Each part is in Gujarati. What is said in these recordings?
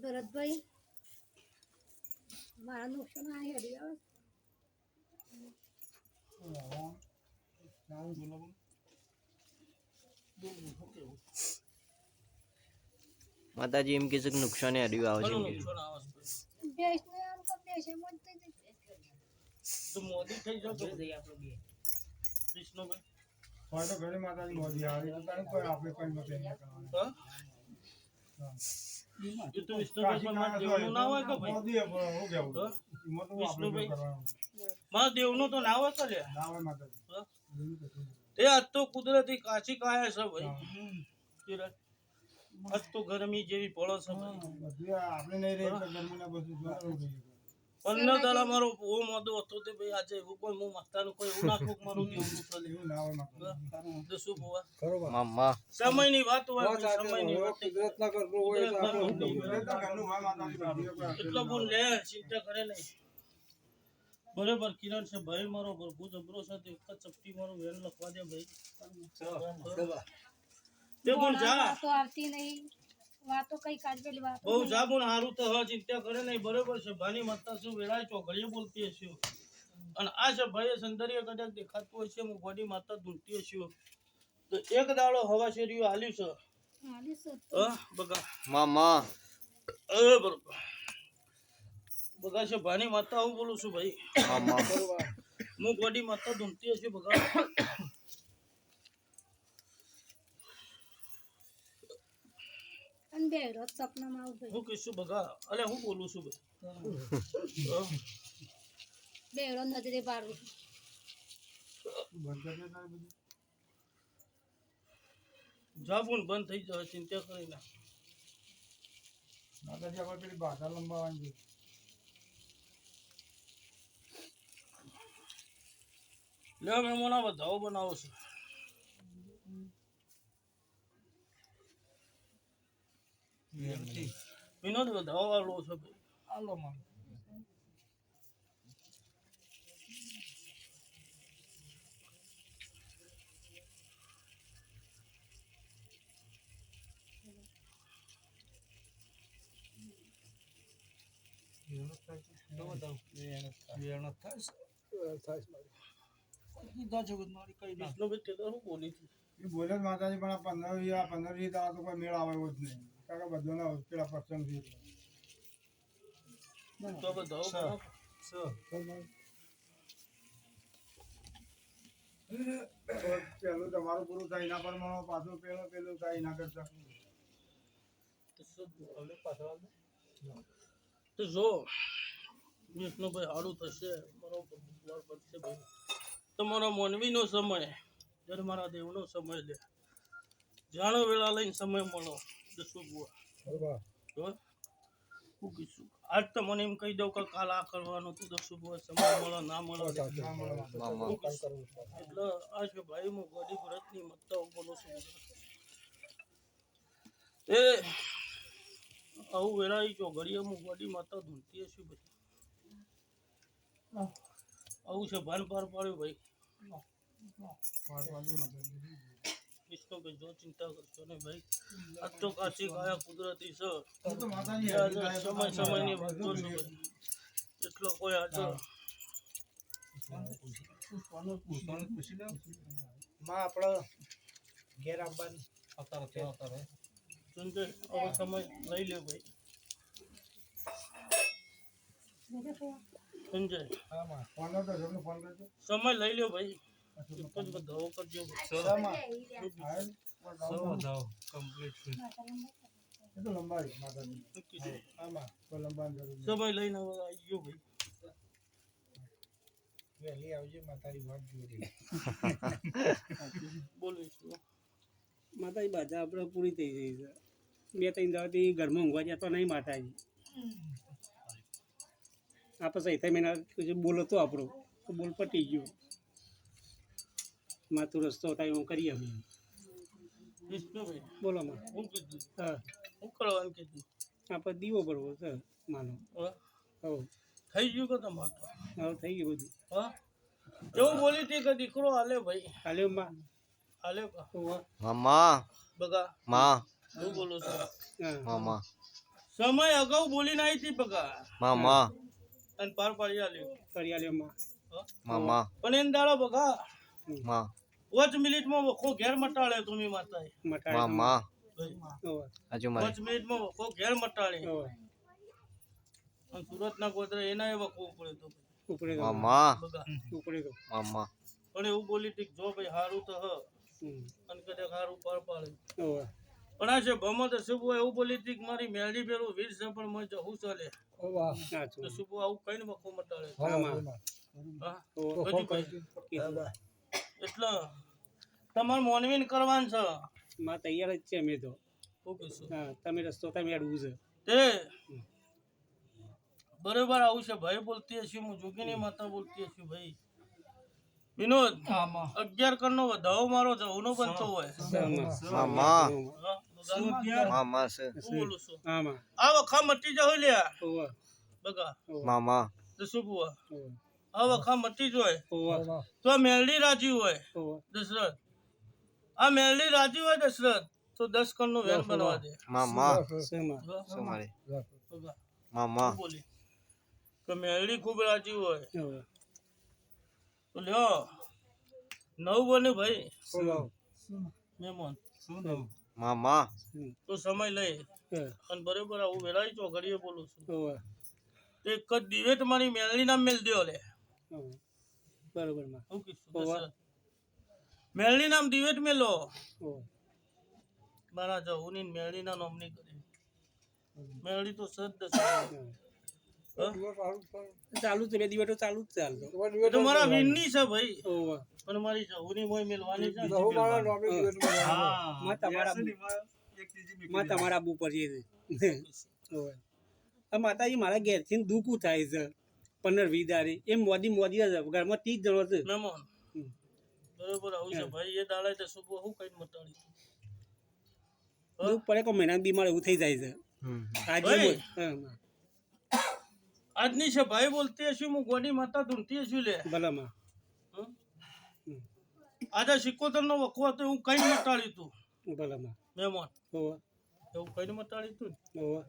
ભરતભાઈ મારા નુકસાન આ હેડી આવે માતાજી એમ કે છે કે નુકસાન હડ્યું આવે છે દેશને આમ તો દેશે મળતી તો મોદી થઈ જાવ તો આપણે કૃષ્ણભાઈ હોય તો ઘરે માતાજી મોદી આવે તો તારે કોઈ આપણે કોઈ મત નહીં કરવાનું હા એ તો વિષ્ણુભાઈ માં દેવનું ના હોય કે ભાઈ મોદી હું કેવું હા? મત આપણે કરવાનું માં દેવનું તો ના હોય કે લે ના હોય માતાજી હા? તે આજ તો કુદરતી કાચી કાયા છે ભાઈ આજ તો ગરમી જેવી પડે છે ભાઈ બધી આપણે નહીં રહી તો ગરમીના બધું જોવાનું જોઈએ 15 દાડા મારો બહુ મોદો હતો તે ભાઈ આજે એવું કોઈ હું માતાનું કોઈ એવું નાખું કે મારું દેવનું ચાલે એવું ના હોય માતાજી તો શું બોવા મામા સમયની વાત હોય ભાઈ, સમયની વાત કુદરતના કરવું હોય તો આપણે કુદરતના ઘરનું હોય માતાજી બધી કોઈ એટલો બોલ લે ચિંતા કરે નહીં બરોબર કિરણ છે ભાઈ મારો બહુ જબરો છે તે એક જ ચપટી મારો વેન લખવા દે ભાઈ તે બોલ જા વાતો આવતી નહીં વાતો કઈ કાઢેલી વાતો બહુ જા બોલ હારું તો હા ચિંતા કરે નહીં બરોબર છે ભાની માતા શું વેળાય ચોઘડીએ બોલતી હશે અને આ છે ભાઈ સંદર્ય કદાચ દેખાતું હોય છે હું ગોડી માતા ધૂંટતી હશે તો એક દાડો હવા શેરીઓ હાલ્યું છે હાલી સર હા બગા મામા બરોબર બગા છે ભાની માતા હું બોલું છું ભાઈ મામા હું ગોડી માતા ધૂંટતી હશે બગા અને બે રોજ સપનામાં આવું ભાઈ હું કહીશું બગા અલે હું બોલું છું ભાઈ બે રોજ નજરે પાડું બંધ કરી દે તારે બધું જાબુન બંધ થઈ જાય ચિંતા કરી ના માતાજી આપણે પેલી ભાષા લંબાવવાની છે લે મેમોના બધાઓ બનાવો છે વિનોદ બધાઓ વાળો છે ભાઈ હાલો માં વિષ્ણુભાઈ તે તો શું બોલી હતી એ બોલે જ માતાજી પણ આ 15 દાડા તો કોઈ મેળ આવે એવો જ નહીં કારણ કે બધાના પેલા પ્રસંગ છે તો બધાઓ બનાવો. પેલું તમારું પૂરું થાય એના પ્રમાણે પાછું પેલું થાય એના કરતા તો શું તો જો વિષ્ણુભાઈ સારું થશે બરોબર બુધવાર બનશે ભાઈ તમારો મોનવીનો સમય જ્યારે મારા દેવનો સમય લે જાણો વેળા લઈને સમય મળો તો શું બોલ તો શું કહીશું આજ તો મને એમ કહી દઉં કે કાલ આ કરવાનું હતું તો શું બોલ સમય મળો ના મળો મામા એટલે આ છે ભાઈ હું ગોડી ભરતની મત્તા બોલું છું એ આવું વેરાઈ જો ઘડીએ હું ગોડી માતા ધૂંટતી હશું ભાઈ આવું છે ભાન પાર પાડ્યું ભાઈ વિષ્ણુભાઈ જો ચિંતા કરશો ને ભાઈ આજ તો કાચી કાયા કુદરતી છે સમય સમયની વાત તો છે ભાઈ એટલો કોઈ આજે માં આપણો ઘેર આવવાની સંજય હવે સમય લઈ લે ભાઈ સંજય ફોન તો જમનો ફોન કરજો સમય લઈ લ્યો ભાઈ એક જ બધાઓ કરજો એ તો લંબાઈ માતાજી આમાં કોઈ લંબાઈ જરૂર સમય લઈને હવે આવી ગયો ભાઈ વહેલી આવજે માતારી વાત જોઈ બોલીશું માતાજી બધા આપણે પૂરી થઈ ગઈ છે 2-3 દાડાથી ઘરમાં ઊંઘવા જતો નહીં માતાજી આપણે સહિત મહિના બોલ હતો આપણો તો બોલ પટી ગયો માથું રસ્તો ટાઈમ કરીએ અમે વિષ્ણુભાઈ બોલો માં હું કીધું હા હું કરવાનું કીધું આપણે દીવો ભરવો છે માનો હા હવ થઈ ગયું કે તમારે હવે થઈ ગયું બધું હા એવું બોલી હતી કે દીકરો હાલે ભાઈ હાલે માં હાલે કા હોવા મામા બગા માં હું બોલું છું હા મામા સમય અગાઉ બોલીને આવી હતી બગા મામા અને પાર પાડી આલ્યું કરિયાલીમાં મામા પણ એને દાડો બગા મા 5 મિનિટમાં વખો ઘેર મટાડે તમે માતાએ મટાડી મામા ઓવે હજુ મારે 5 મિનિટમાં વખો ઘેર મટાડે ઓવે અને સુરતના ગોદરે એના વખો પડે તો ઉપરે તો મામા બગા ઉપરે તો મામા પણ એવું બોલી હતી કે જો ભાઈ હારું તો હ હમ. અને કદાચ હારું પાર પાડે ઓવે પણ આ છે ભમત શુભ એવું બોલી હતી કે મારી મેલડી પેલું વીર છે પણ મને જવું ચાલે સાચું તો શુભ આવું કઈ વખો મટાડે આમાં હા ઓવે હજુ ભાઈ એટલે તમારે મોનવીન કરવાનું છે માં તૈયાર જ છે અમે તો શું કહીશું હા તમે રસ્તો તમે અડવું છે તે બરોબર આવું છે ભાઈ બોલતી હશે હું જોગીની માતા બોલતી હશે ભાઈ વિનોદ 11 કરોડનો વધાવો મારો જવનો બનતો હોય મામા હા, બગા. મામા છે હું બોલું છું આમાં આ વખા મટી જાવ લ્યા ઓવે બગા મામા તો શું બુઆ ઓવે આ વખા મટી જાય ઓવે તો આ મેલડી રાજી હોય ઓવે દશરથ આ મેલડી રાજી હોય દશરથ તો 10 કરોડનો વેન બનાવવા દે મામા શેમાં શું મારે બગા મામા બોલી કે મેલડી ખૂબ રાજી હોય ઓવે તો લ્યો 9 બને ભાઈ મહેમાન મામા તો સમય લઈ હે અને બરોબર આવું વેલાઈ ચોઘડીએ બોલું છું ઓવે તો એક જ દિવે તમારી મેલડી નામ મેલ દ્યો લે ઓવે બરોબર માં શું કીધું ઓવે. દશરથ? મેલડી નામ દિવેટ મેલો ઓવે મારા જહુની ને મેલડીના નામની કરી મેલડી તો સદ દશરથ. હા? ચાલુ જ છે 2 દિવસ તો ચાલુ જ ચાલતો એ તો મારા વીરની છે ભાઈ ઓવે પણ મારી જહુની મોય મેલવાની છે માં તમારા આબુ પર છે ઓવે આ માતાજી મારા ઘેરથી દુઃખું થાય છે 15-20 દાડે એમ મોદી જ ઘરમાં 30 જણો છે મહેમાન હમ. બરોબર આવું છે ભાઈ એ દાડા તો સુબહ હું કઈ મટાડી દુઃખ પડે કે મહિના બીમાર એવું થઈ જાય છે આજે ભાઈ. હા આજની છે ભાઈ બોલતી હશે હું ગોડી માતા ધૂનતી હશું લે ભલા માં હં? આજે 77 નો વખો હતો હું કઈ મટાડ્યું તું ભલા માં મહેમાન ઓવે એવું કઈ મટાડ્યું તું ઓવે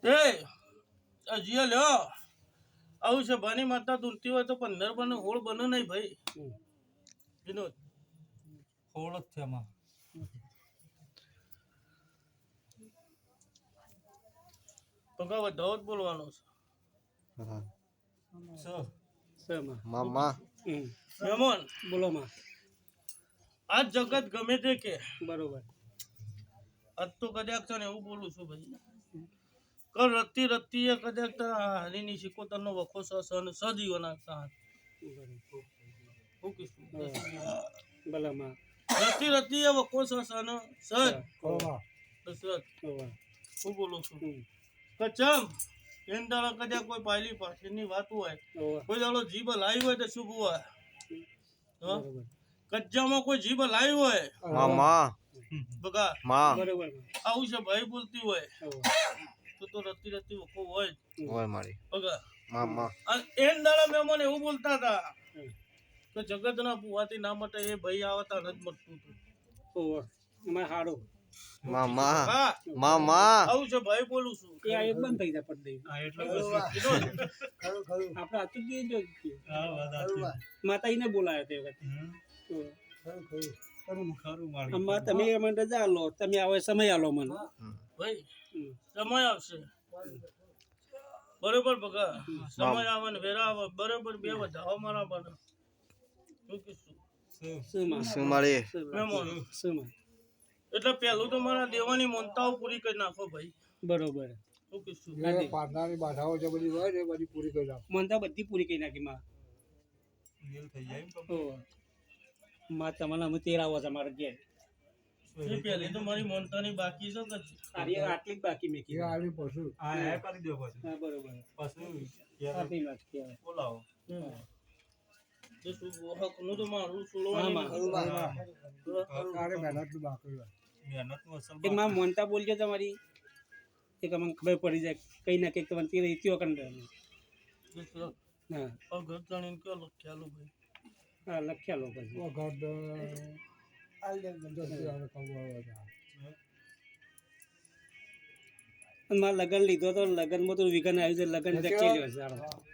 એ આ જીયા લ્યો આવું છે ભાની માતા ધૂનતી હોય તો 15 બને 16 બને નહીં ભાઈ હમ. વિનોદ 16 જ છે એમાં પગા વધાવો જ બોલવાનો છે શેમાં મામા મહેમાન બોલો માં આ જગત ગમે તે કે બરોબર આજ તો કદાચ તને એવું બોલું છું ભાઈ કર રત્તી રત્તી એ કદાચ તારા હરીની 77 નો વખો સન સજીવના સાથ હું કીધું ભલા માં રત્તી રત્તી એ વખો સન સજ દશરથ ઓવે હું બોલું છું હમ. કચમ એન દાડા કદાચ કોઈ પાયલી પાછળની વાત હોય ઓવે કોઈ દાડો જીભ લાવી હોય તો શુભ હોય હા? બરોબર કચ્ચામાં કોઈ જીભ લાવી હોય મામા બગા મા બરોબર માં આવું છે ભાઈ બોલતી હોય ઓવે તો રત્તી રત્તી વખો હોય જ. હોય મારી બગા મામા અને એન દાડા મહેમાન એવું બોલતા હતા હમ. કે જગતના ભુવાથી ના માટે એ ભાઈ આવતા નથી મળતું હતું ઓવે એમાં હારો મામા હા મામા આવું છે ભાઈ બોલું છું એ આ એક બંધ થઈ જાય પડદે વિનોદ, આપણે આતું જ જો માતાજીને બોલાયો તે વખતે આમાં તમે મને રજા લો તમે આવો સમય આલો મને ભાઈ હમ. સમય આવશે બરોબર બગા સમય આવે ને વેરા આવે બરોબર બે વધાવો મારા બને શું કીધું શેમાં શું મારે મહેમાન શેમાં એટલે પેલું તો મારા દેવાની મનતાઓ પૂરી કરી નાખો ભાઈ બરોબર શું કીધું પાટનાની બાધાઓ જે બધી હોય ને એ બધી પૂરી કરી નાખો. મન તો બધી પૂરી કરી નાખી માં ઓવે. માં તમારા અમે તેરાવો તમારે ઘેર એ પેલી તો મારી મનતાની બાકી છે કે આટલી જ બાકી મેં એ કીધું આવી પશુ હા બરોબર આટલી નાખી આવે. જે શું હકનું તો મારું છોડવાનું આમાં. તારે મહેનતનું બાકી હોય. એક માં મોનતા બોલજો તમારી એક અમને ખબર પડી જાય કઈ ના કઈ તમને તે રીતિઓ કંડે હા ઘર જાણીને કયો લખ્યાલું ભાઈ હા લખ્યા લો પછી વખત આઈ જાય ધંધો થી આવે ખબર હોય તો. અને મારા લગ્ન લીધો તો લગ્નમાં તો વિઘન આવ્યું છે લગ્ન જચી રહ્યો છે